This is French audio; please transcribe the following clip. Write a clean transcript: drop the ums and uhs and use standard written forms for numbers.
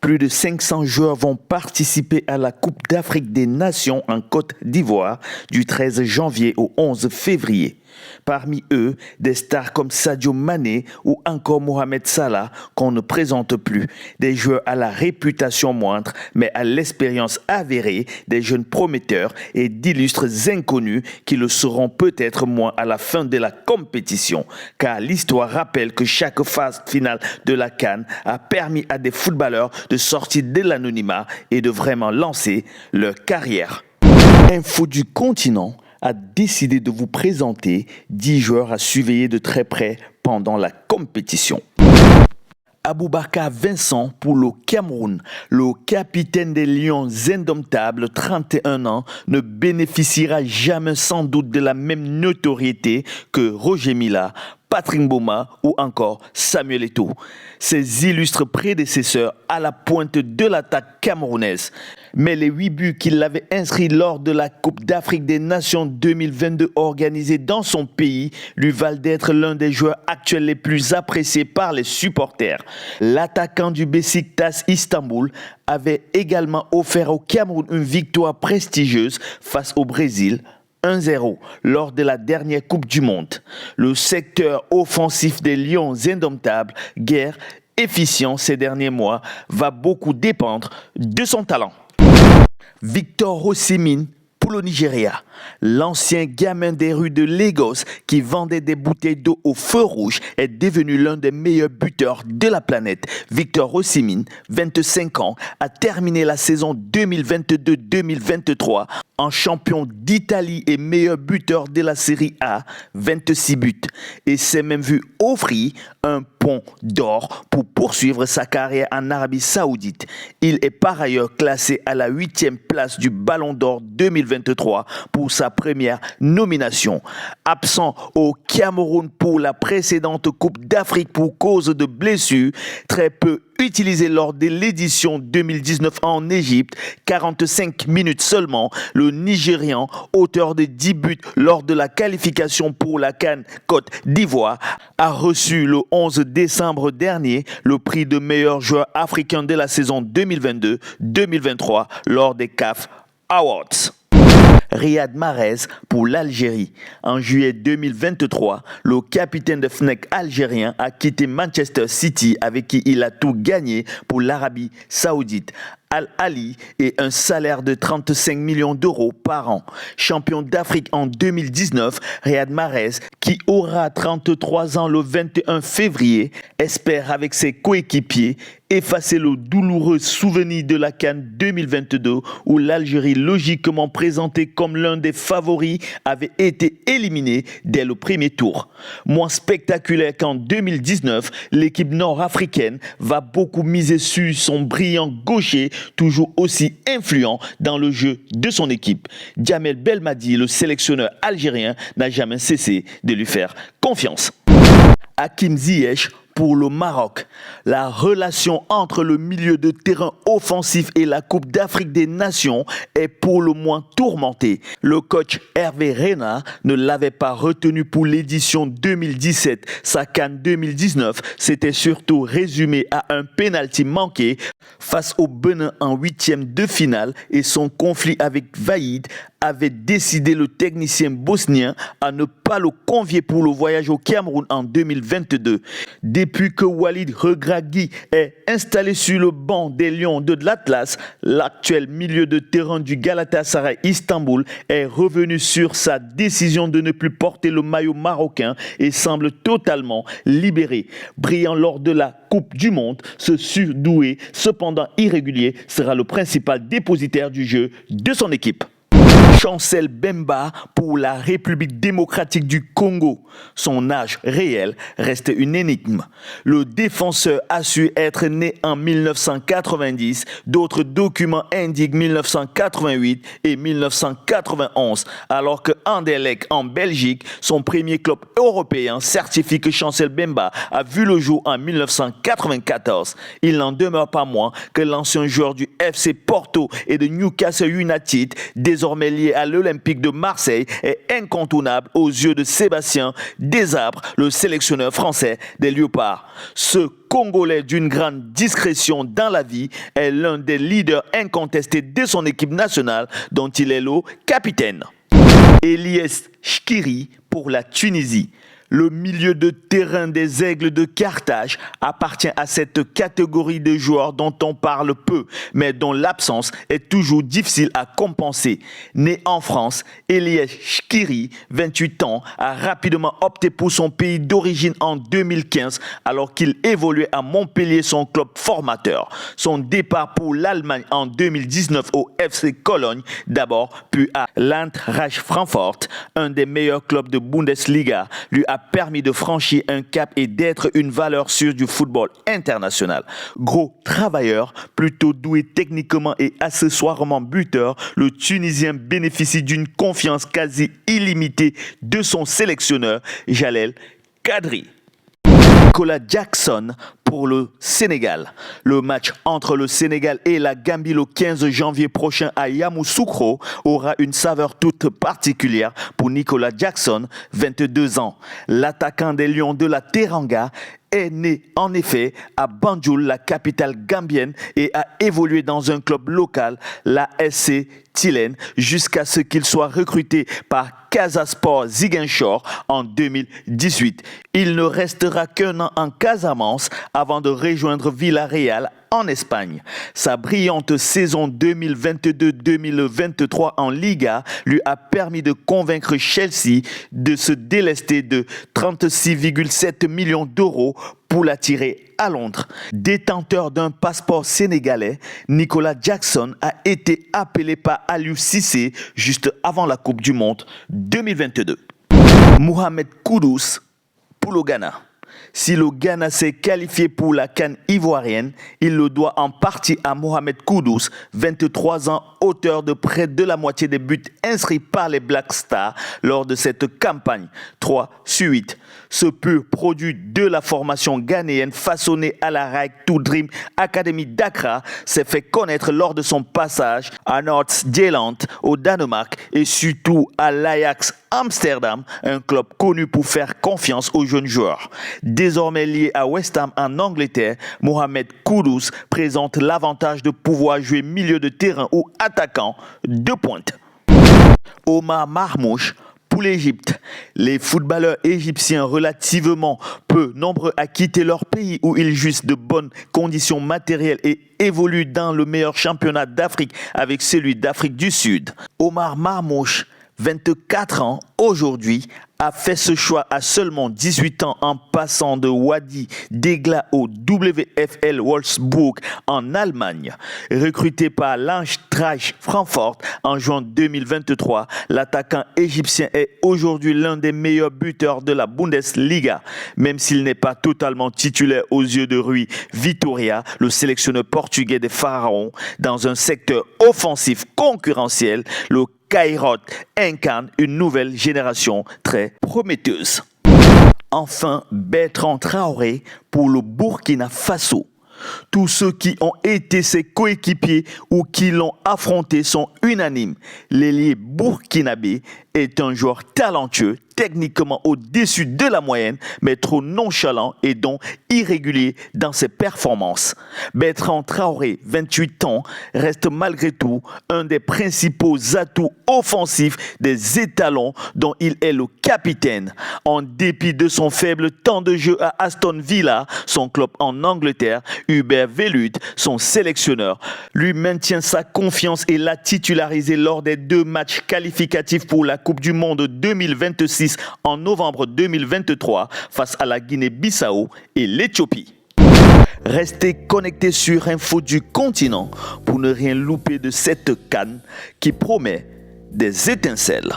Plus de 500 joueurs vont participer à la Coupe d'Afrique des Nations en Côte d'Ivoire du 13 janvier au 11 février. Parmi eux, des stars comme Sadio Mané ou encore Mohamed Salah qu'on ne présente plus, des joueurs à la réputation moindre mais à l'expérience avérée, des jeunes prometteurs et d'illustres inconnus qui le seront peut-être moins à la fin de la compétition, car l'histoire rappelle que chaque phase finale de la CAN a permis à des footballeurs de sortir de l'anonymat et de vraiment lancer leur carrière. Info du continent a décidé de vous présenter 10 joueurs à surveiller de très près pendant la compétition. Aboubakar Vincent pour le Cameroun, le capitaine des Lions indomptables, 31 ans, ne bénéficiera jamais sans doute de la même notoriété que Roger Mila, Patrick Mboma ou encore Samuel Eto'o, ses illustres prédécesseurs à la pointe de l'attaque camerounaise. Mais les 8 buts qu'il avait inscrits lors de la Coupe d'Afrique des Nations 2022 organisée dans son pays lui valent d'être l'un des joueurs actuels les plus appréciés par les supporters. L'attaquant du Beşiktaş Istanbul avait également offert au Cameroun une victoire prestigieuse face au Brésil, 1-0 lors de la dernière Coupe du Monde. Le secteur offensif des Lions indomptables, guère efficient ces derniers mois, va beaucoup dépendre de son talent. Victor Osimhen pour le Nigeria, l'ancien gamin des rues de Lagos qui vendait des bouteilles d'eau au feu rouge est devenu l'un des meilleurs buteurs de la planète. Victor Osimhen, 25 ans, a terminé la saison 2022-2023 en champion d'Italie et meilleur buteur de la Série A, 26 buts, et s'est même vu offrir un pont d'or pour poursuivre sa carrière en Arabie Saoudite. Il est par ailleurs classé à la 8e place du Ballon d'Or 2023 pour sa première nomination. Absent au Cameroun pour la précédente Coupe d'Afrique pour cause de blessure, très peu utilisé lors de l'édition 2019 en Égypte, 45 minutes seulement, le Nigérian, auteur de 10 buts lors de la qualification pour la CAN Côte d'Ivoire, a reçu le 11 décembre dernier le prix de meilleur joueur africain de la saison 2022-2023 lors des CAF Awards. Riyad Mahrez pour l'Algérie. En juillet 2023, le capitaine de Fnac algérien a quitté Manchester City avec qui il a tout gagné pour l'Arabie Saoudite. Al-Ali et un salaire de 35 millions d'euros par an. Champion d'Afrique en 2019, Riyad Mahrez, qui aura 33 ans le 21 février, espère avec ses coéquipiers effacer le douloureux souvenir de la CAN 2022 où l'Algérie, logiquement présentée comme l'un des favoris, avait été éliminée dès le premier tour. Moins spectaculaire qu'en 2019, l'équipe nord-africaine va beaucoup miser sur son brillant gaucher, toujours aussi influent dans le jeu de son équipe. Djamel Belmadi, le sélectionneur algérien, n'a jamais cessé de lui faire confiance. Hakim Ziyech pour le Maroc. La relation entre le milieu de terrain offensif et la Coupe d'Afrique des Nations est pour le moins tourmentée. Le coach Hervé Renard ne l'avait pas retenu pour l'édition 2017. Sa CAN 2019 s'était surtout résumé à un pénalty manqué face au Bénin en 8e de finale et son conflit avec Vaïd avait décidé le technicien bosnien à ne pas le convier pour le voyage au Cameroun en 2022. Depuis que Walid Regragui est installé sur le banc des Lions de l'Atlas, l'actuel milieu de terrain du Galatasaray Istanbul est revenu sur sa décision de ne plus porter le maillot marocain et semble totalement libéré. Brillant lors de la Coupe du Monde, ce surdoué, cependant irrégulier, sera le principal dépositaire du jeu de son équipe. Chancel Bemba pour la République démocratique du Congo. Son âge réel reste une énigme. Le défenseur a su être né en 1990. D'autres documents indiquent 1988 et 1991, alors que Anderlecht en Belgique, son premier club européen, certifie que Chancel Bemba a vu le jour en 1994. Il n'en demeure pas moins que l'ancien joueur du FC Porto et de Newcastle United, désormais lié envoyé à l'Olympique de Marseille est incontournable aux yeux de Sébastien Desabre, le sélectionneur français des Léopards. Ce Congolais d'une grande discrétion dans la vie est l'un des leaders incontestés de son équipe nationale dont il est le capitaine. Eliès Chkiri pour la Tunisie. Le milieu de terrain des Aigles de Carthage appartient à cette catégorie de joueurs dont on parle peu, mais dont l'absence est toujours difficile à compenser. Né en France, Eliès Chkiri, 28 ans, a rapidement opté pour son pays d'origine en 2015 alors qu'il évoluait à Montpellier, son club formateur. Son départ pour l'Allemagne en 2019 au FC Cologne d'abord, puis à l'Eintracht Francfort, un des meilleurs clubs de Bundesliga, lui a permis de franchir un cap et d'être une valeur sûre du football international. Gros travailleur, plutôt doué techniquement et accessoirement buteur, le Tunisien bénéficie d'une confiance quasi illimitée de son sélectionneur, Jalel Kadri. Nicolas Jackson pour le Sénégal. Le match entre le Sénégal et la Gambie le 15 janvier prochain à Yamoussoukro aura une saveur toute particulière pour Nicolas Jackson, 22 ans. L'attaquant des Lions de la Teranga est né en effet à Banjul, la capitale gambienne, et a évolué dans un club local, la SC Tilène, jusqu'à ce qu'il soit recruté par Casasport Ziguinchor en 2018. Il ne restera qu'un an en Casamance avant de rejoindre Villarreal en Espagne. Sa brillante saison 2022-2023 en Liga lui a permis de convaincre Chelsea de se délester de 36,7 millions d'euros pour l'attirer à Londres. Détenteur d'un passeport sénégalais, Nicolas Jackson a été appelé par Aliou Cissé juste avant la Coupe du Monde 2022. Mohamed Kudus pour le Ghana. Si le Ghana s'est qualifié pour la CAN ivoirienne, il le doit en partie à Mohamed Kudus, 23 ans, auteur de près de la moitié des buts inscrits par les Black Stars lors de cette campagne, 3 sur 8. Ce pur produit de la formation ghanéenne façonnée à la Right to Dream Academy d'Accra s'est fait connaître lors de son passage à North-Zealand au Danemark et surtout à l'Ajax Amsterdam, un club connu pour faire confiance aux jeunes joueurs. Désormais lié à West Ham en Angleterre, Mohamed Kudus présente l'avantage de pouvoir jouer milieu de terrain ou attaquant de pointe. Omar Marmouche pour l'Égypte. Les footballeurs égyptiens relativement peu nombreux à quitter leur pays où ils jouissent de bonnes conditions matérielles et évoluent dans le meilleur championnat d'Afrique avec celui d'Afrique du Sud. Omar Marmouche, 24 ans aujourd'hui, a fait ce choix à seulement 18 ans en passant de Wadi Degla au WFL Wolfsburg en Allemagne. Recruté par l'Eintracht Francfort en juin 2023, l'attaquant égyptien est aujourd'hui l'un des meilleurs buteurs de la Bundesliga. Même s'il n'est pas totalement titulaire aux yeux de Rui Vitória, le sélectionneur portugais des Pharaons, dans un secteur offensif concurrentiel, le Caïrot incarne une nouvelle génération très prometteuse. Enfin, Bertrand Traoré pour le Burkina Faso. Tous ceux qui ont été ses coéquipiers ou qui l'ont affronté sont unanimes. L'ailier burkinabé est un joueur talentueux, techniquement au-dessus de la moyenne, mais trop nonchalant et donc irrégulier dans ses performances. Bertrand Traoré, 28 ans, reste malgré tout un des principaux atouts offensifs des étalons dont il est le capitaine. En dépit de son faible temps de jeu à Aston Villa, son club en Angleterre, Hubert Velud, son sélectionneur, lui maintient sa confiance et l'a titularisé lors des 2 matchs qualificatifs pour la Coupe du Monde 2026 en novembre 2023 face à la Guinée-Bissau et l'Éthiopie. Restez connectés sur Info du Continent pour ne rien louper de cette CAN qui promet des étincelles.